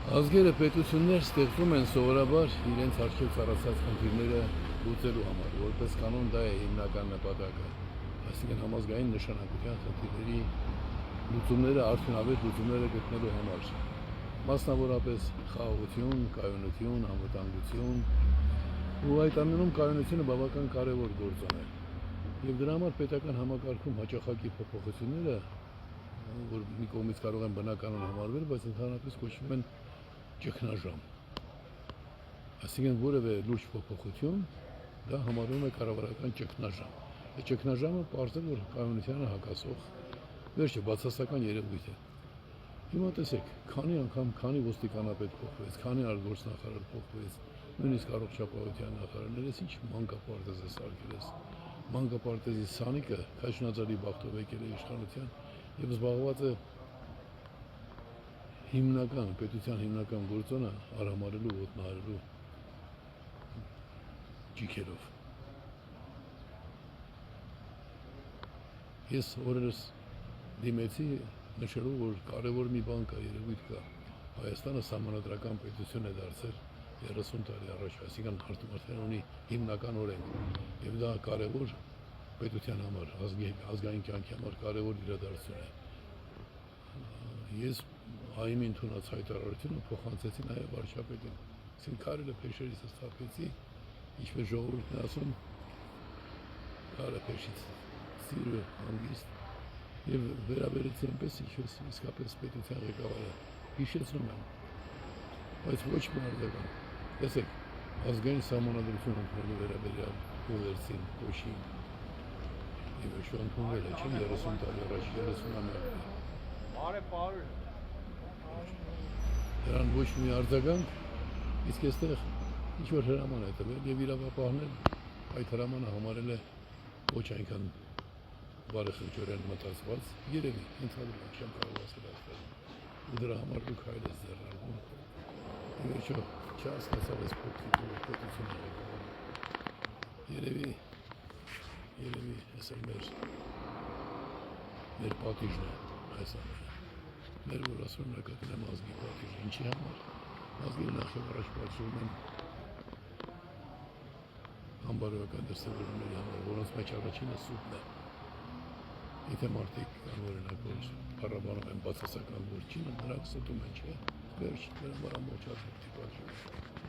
Ազգերը պետություններ ստեղծում են սովորաբար իրենց առջև ծառացած խնդիրները լուծելու համար, որպես կանոն դա է հիմնական նպատակը, այսինքն համազգային նշանակության խնդիրների լուծումները, արդյունավետ լուծումները գտնելու համար, մասնավորապես խաղաղություն, կայունություն, անվտանգություն, ու այդ ամենում կայունությունը բավական կարևոր գործոն է, եւ դրա համար պետական համակարգում հաճախակի փոփոխությունները, որ մի կողմից կարող են բնականon համարվել, բայց ընդհանրապես կոչվում են ճգնաժամ, այսինքն որևէ լուրջ փոփոխություն դա համարվում է կառավարական ճգնաժամ։ Այդ ճգնաժամը պարզել որ կայունությանը հակասող վերջը բացասական երևույթ է։ Հիմա տեսեք, քանի անգամ, քանի ոստիկանապետ փոխվեց, քանի արտգործնախարար փոխվեց, նույնիսկ առողջապահության նախարարներս ինչ մանկապարտեզ է սարքել ես։ Մանկապարտեզի սանիկը քաշնաձարի բախտով եկել է իշխանության եւ զբաղված է հիմնական պետության հիմնական գործոնը արհամարելու ոտնահարելու ջիքերով։ Ես օրերս դիմեցի նշելով, որ կարևոր մի բան կա, երևույթ կա։ Հայաստանը սահմանադրական պետություն է դարձել 30 տարի առաջ, այսինքն արդեն ունի հիմնական օրենք, եւ դա կարևոր պետության համար, ազգային կյանքի համար կարևոր իրադարձություն է։ Ես ԱԻՄ-ի ընդունած հայտարարությունը փոխանցեցի նաև վարչապետին։ Այսինքն քարերը փեշերից ստապեցի, ինչպես ժողովուրդն է ասում, քարը փեշից սիրո հանգիստ եւ վերաբերեցի այնպես, ինչպես իսկապես պետության ղեկավարը հիշեցնում եմ, բայց ոչ մարդական։ Տեսեք, ազգային սահմանադրություն ընդունելու վերաբերյալ ուղերձին, կոշին եւ ոչ ընդունվել է, չէ՞, 30 տարի առաջ, 30-ամյակը։ Դրան ոչ մի արձագանք, իսկ այստեղ ինչ-որ հրաման է տվել եւ իրավապահներ այդ հրամանը համարել է ոչ այնքան բարեխիղճորեն մտածված, երևի, ընդհանրապես չեմ կարող ասել այստեղ, ու դրա համար դուք հայր ես ձեռնարկում, ի վերջո չհասկացավ այս փոքրիկ պետությունը ղեկավարել, երևի, ասել մեր պատիժն է այս ամենը, մեր որ ասում նկատել եմ ազգի պատիժը, ինչի համար, ազգերը նախ առաջ պատժում են համբարոյական դրսևորումների համար, որոնց մեջ առաջինը սուտն է, եթե մարդիկ կան օրինակ, որ փառաբանում են բացասական որջինը, նրանք ստում են, չէ, վերջ, դրա համար ամոչած պետք է պատժում։